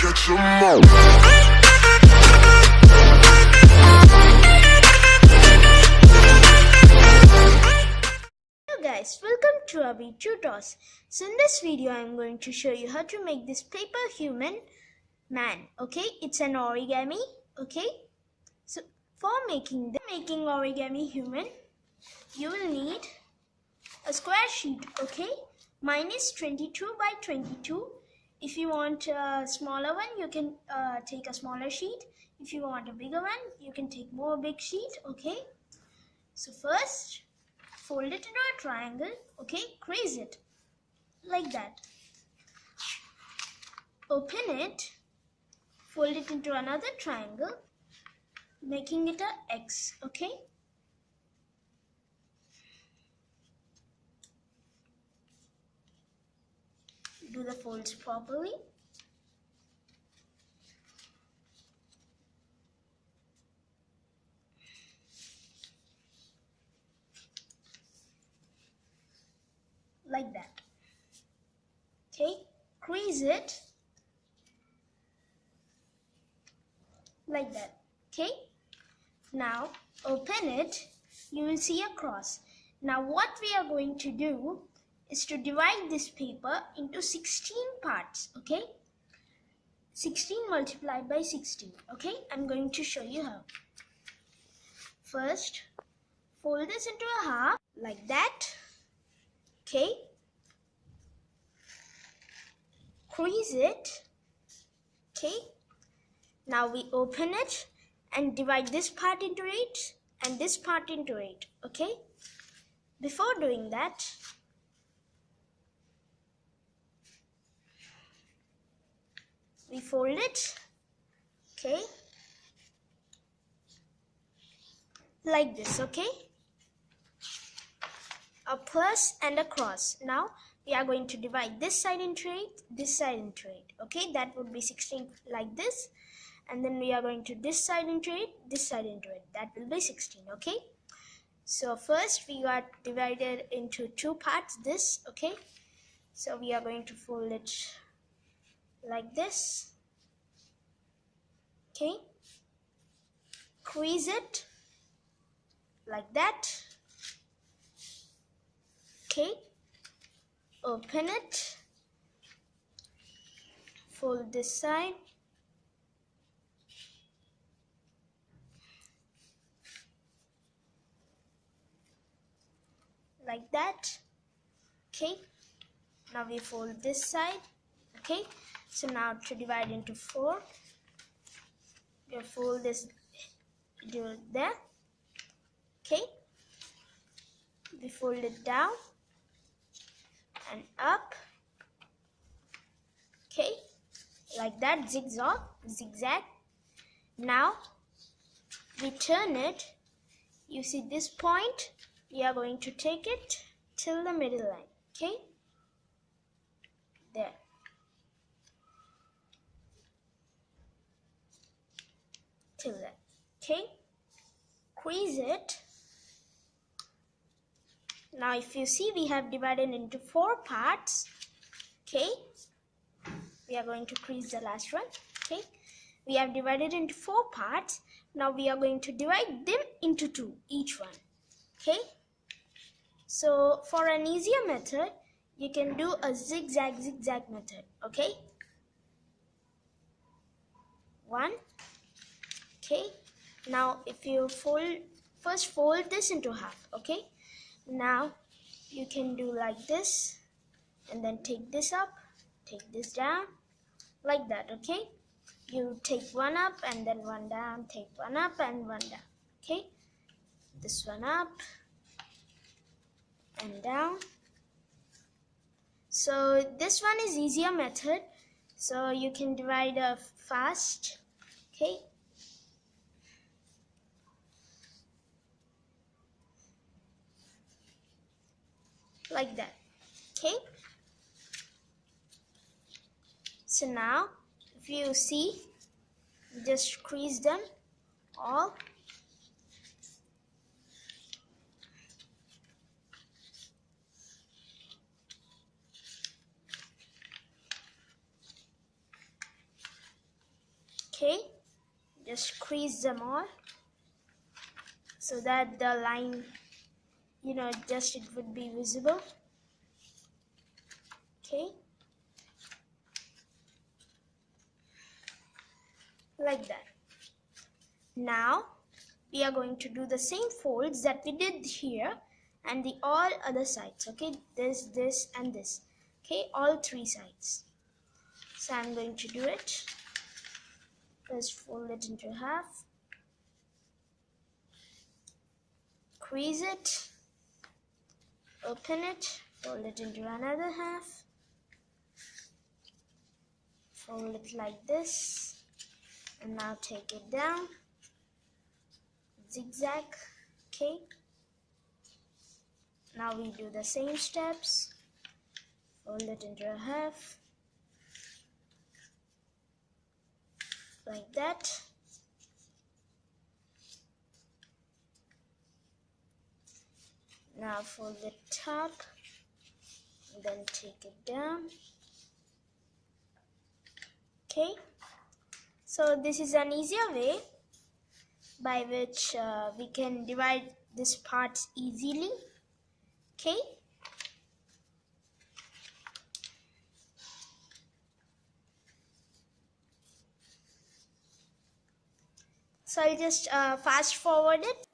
catch 'em all. Hello guys, welcome to Abhi Tutors. So in this video I'm going to show you how to make this paper human man. Okay, it's an origami. Okay, so for making origami human, you will need a square sheet. Okay, mine is 22 by 22. If you want a smaller one, you can take a smaller sheet. If you want a bigger one, you can take more big sheet. Okay, so first fold it into a triangle. Okay, crease it like that. Open it, fold it into another triangle, making it a X. Okay, do the folds properly. Like that. Okay, crease it like that. Okay, now open it, you will see a cross. Now what we are going to do is to divide this paper into 16 parts. Okay, 16 multiplied by 16. Okay, I'm going to show you how. First, fold this into a half like that. Okay, crease it. Okay, now we open it and divide this part into 8 and this part into 8. Okay, before doing that, we fold it. Okay, like this. Okay, a plus and a cross. Now we are going to divide this side into 8, this side into 8. Okay, that would be 16 like this. And then we are going to this side into 8, this side into 8. That will be 16. Okay, so first we got divided into 2 parts, this. Okay, so we are going to fold it like this. Okay, crease it like that. Okay, open it, fold this side, like that. Okay, now we fold this side. Okay, so now to divide into 4, you fold this, do it there. Okay, we fold it down and up. Okay, like that, zigzag. Now we turn it. You see this point, we are going to take it till the middle line. Okay, there. Till that. Okay, crease it. Now if you see, we have divided into 4 parts. Okay, we are going to crease the last one. Okay, we have divided into 4 parts. Now we are going to divide them into 2, each one. Okay, so for an easier method, you can do a zigzag method. Okay, 1. Okay, now if you first fold this into half. Okay, now you can do like this and then take this up, take this down, like that. Okay, you take one up and then one down, take one up and one down. Okay, this one up and down. So this one is easier method, so you can divide fast. Okay, like that. Okay, so now if you see, just crease them all. Okay, just crease them all so that the line, just it would be visible. Okay, like that. Now we are going to do the same folds that we did here and the all other sides. Okay, this and this. Okay, all three sides. So I'm going to do it. First fold it into half, crease it, open it, fold it into another half, fold it like this, and now take it down, zigzag. Okay, now we do the same steps, fold it into a half, like that. Now fold the top, then take it down. Okay, so this is an easier way by which we can divide this parts easily. Okay, so I'll just fast forward it.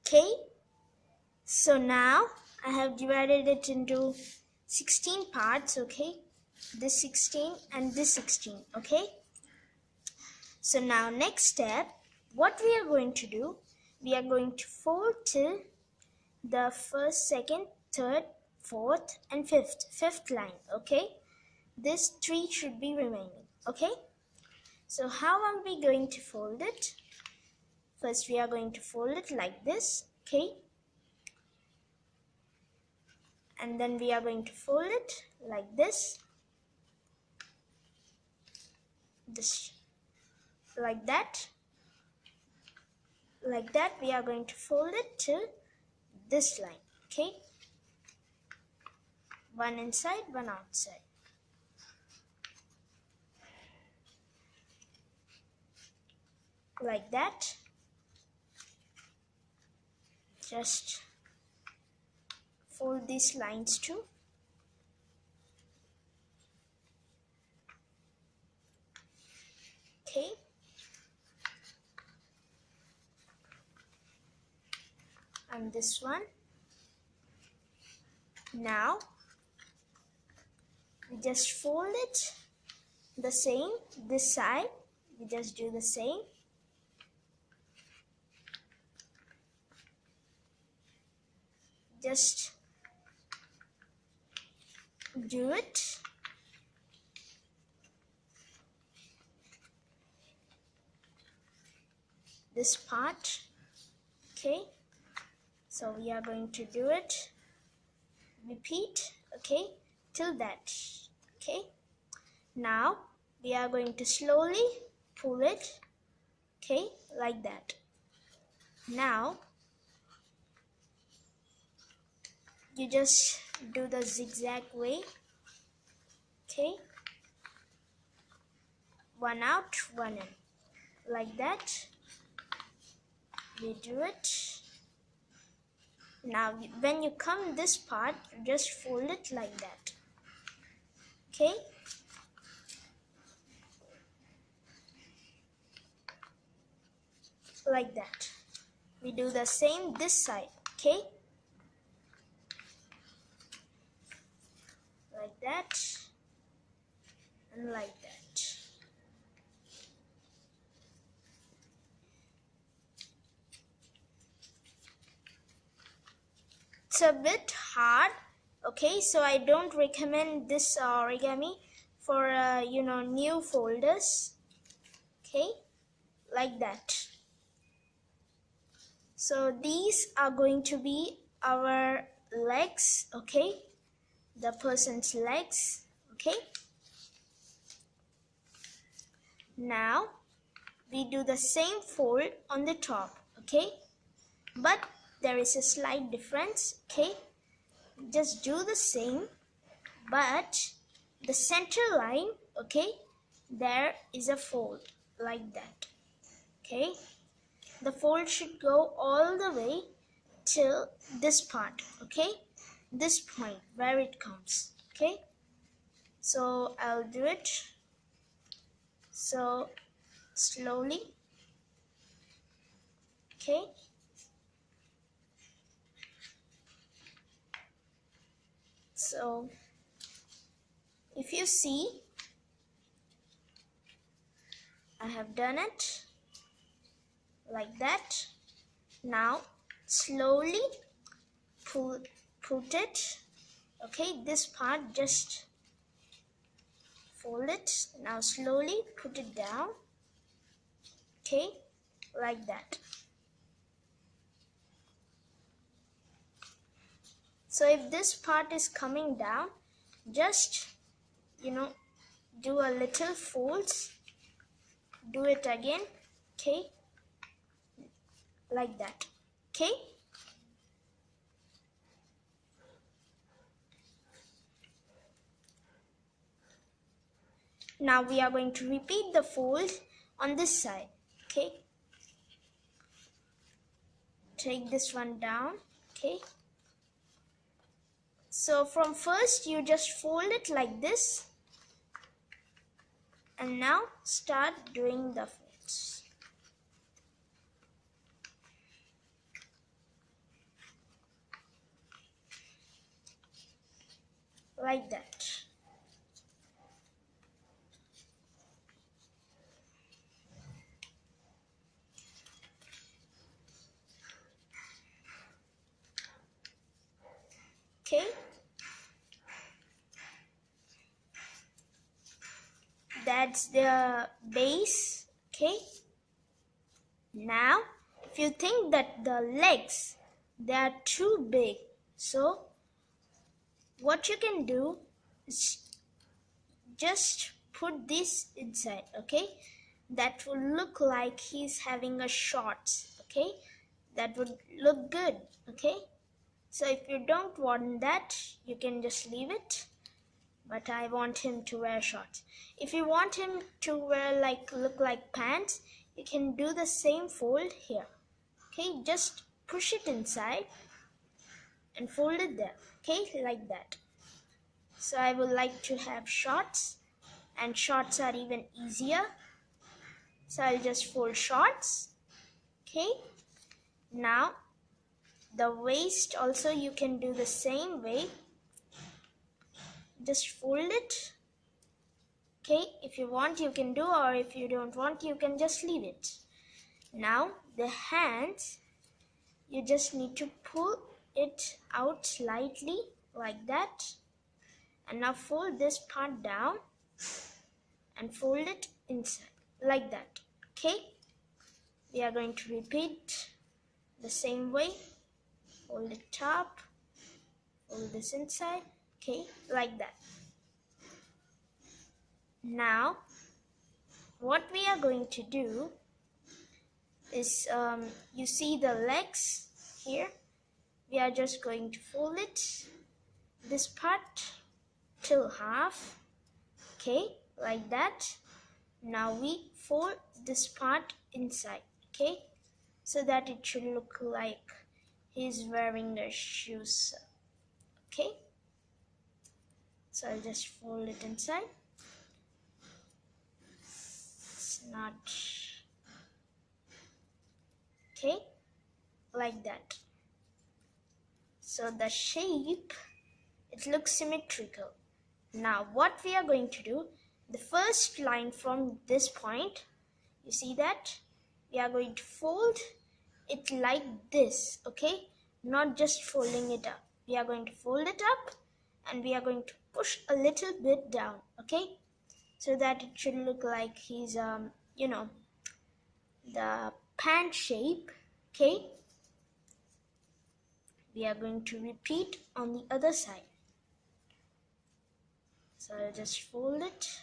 Okay, so now I have divided it into 16 parts. Okay, this 16 and this 16. Okay, so now next step, what we are going to do, we are going to fold till the first, second, third, fourth and fifth line. Okay, this 3 should be remaining. Okay, so how are we going to fold it? First we are going to fold it like this. Okay, and then we are going to fold it like this, like that. Like that, we are going to fold it to this line. Okay, one inside, one outside. Like that. Just fold these lines too. Okay, and this one. Now we just fold it the same, this side we just do the same. Just do it. This part. Okay, so we are going to do it, repeat, okay, till that. Okay, now we are going to slowly pull it, okay, like that. Now you just do the zigzag way. Okay, one out, one in, like that. We do it. Now when you come this part, just fold it like that. Okay, like that. We do the same this side. Okay, like that and like that. It's a bit hard, okay, so I don't recommend this origami for new folders. Okay, like that. So these are going to be our legs, okay, the person's legs. Okay, now we do the same fold on the top. Okay, but there is a slight difference. Okay, just do the same, but the center line, okay, there is a fold like that. Okay, the fold should go all the way till this part. Okay, this point where it comes. Okay, so I'll do it so slowly. Okay, so if you see, I have done it like that. Now slowly put it, okay, this part, just fold it. Now slowly put it down. Okay, like that. So if this part is coming down, just do a little folds, do it again. Okay, like that. Okay, now we are going to repeat the fold on this side. Okay, take this one down. Okay, so from first you just fold it like this, and now start doing the folds. Like that. Okay, that's the base. Okay, now if you think that the legs, they are too big, so what you can do is just put this inside. Okay, that will look like he's having a shorts. Okay, that would look good. Okay, so if you don't want that, you can just leave it, but I want him to wear shorts. If you want him to wear look like pants, you can do the same fold here. Okay, just push it inside and fold it there. Okay, like that. So I would like to have shorts, and shorts are even easier, so I'll just fold shorts. Okay, now the waist also you can do the same way, just fold it. Okay, if you want you can do, or if you don't want you can just leave it. Now the hands, you just need to pull it out slightly like that, and now fold this part down and fold it inside like that. Okay, we are going to repeat the same way. Fold it top, fold this inside. Okay, like that. Now what we are going to do is you see the legs here, we are just going to fold it, this part till half. Okay, like that. Now we fold this part inside. Okay, so that it should look like he's wearing the shoes. Okay, so So I'll just fold it inside. It's not okay, like that. So the shape, it looks symmetrical. Now what we are going to do, the first line from this point, you see that? We are going to fold it like this, okay? Not just folding it up. We are going to fold it up and we are going to push a little bit down, okay? So that it should look like he's, you know, the pant shape, okay? We are going to repeat on the other side. So I'll just fold it.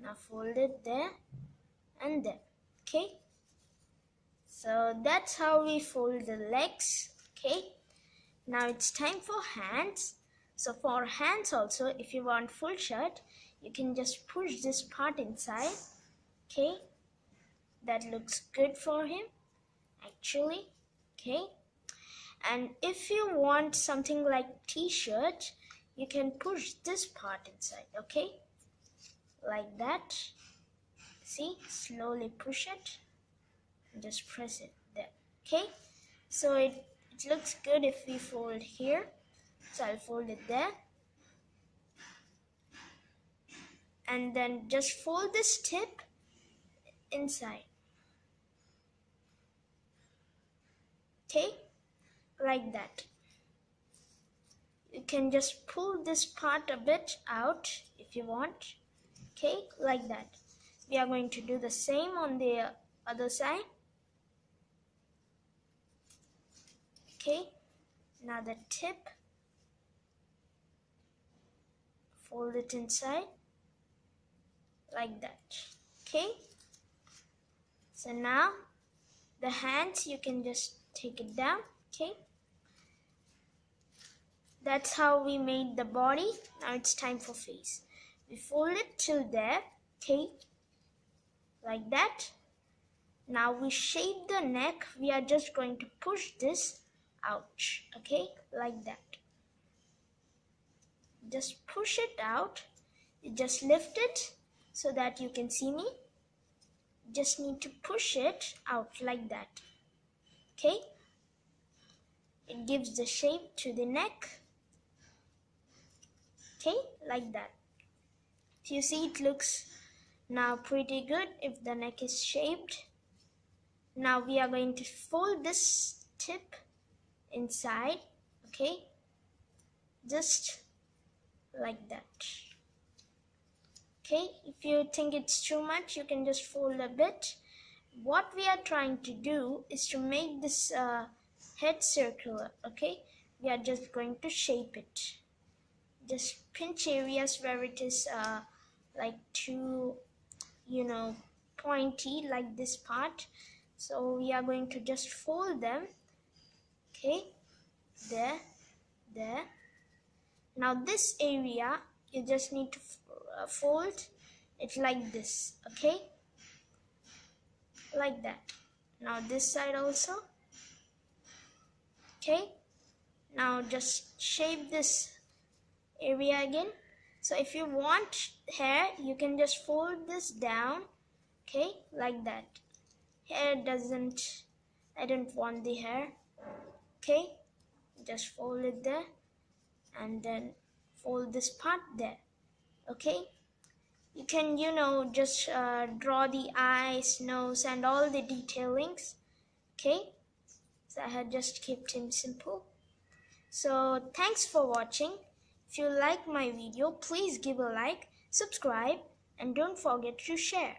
Now fold it there and there, okay? So that's how we fold the legs, okay? Now it's time for hands. So for hands also, if you want full shirt, you can just push this part inside, okay? That looks good for him, actually, okay? And if you want something like t-shirt, you can push this part inside, okay? Like that. See, slowly push it and just press it there, okay? So it looks good if we fold here. So I'll fold it there. And then just fold this tip inside. Okay? Like that. You can just pull this part a bit out if you want. Okay? Like that. We are going to do the same on the other side. Okay? Now the tip. Fold it inside. Like that. Okay? So now the hands, you can just take it down. Okay? That's how we made the body. Now it's time for face. We fold it till there. Okay? Like that. Now we shape the neck. We are just going to push this out. Okay? Like that. Just push it out. You just lift it so that you can see me. Just need to push it out like that. Okay? It gives the shape to the neck. Okay? Like that. You see, it looks now pretty good if the neck is shaped. Now we are going to fold this tip inside. Okay? Just like that. Okay, if you think it's too much, you can just fold a bit. What we are trying to do is to make this head circular, okay? We are just going to shape it. Just pinch areas where it is like too, you know, pointy, like this part. So we are going to just fold them, okay? There, there. Now this area, you just need to fold it like this, okay? Like that. Now this side also, okay? Now just shape this area again. So if you want hair, you can just fold this down, okay? Like that. Hair doesn't, I don't want the hair, okay? Just fold it there and then fold this part there. Okay, you can, you know, just draw the eyes, nose and all the detailings. Okay, so I had just kept him simple. So thanks for watching. If you like my video, please give a like, subscribe and don't forget to share.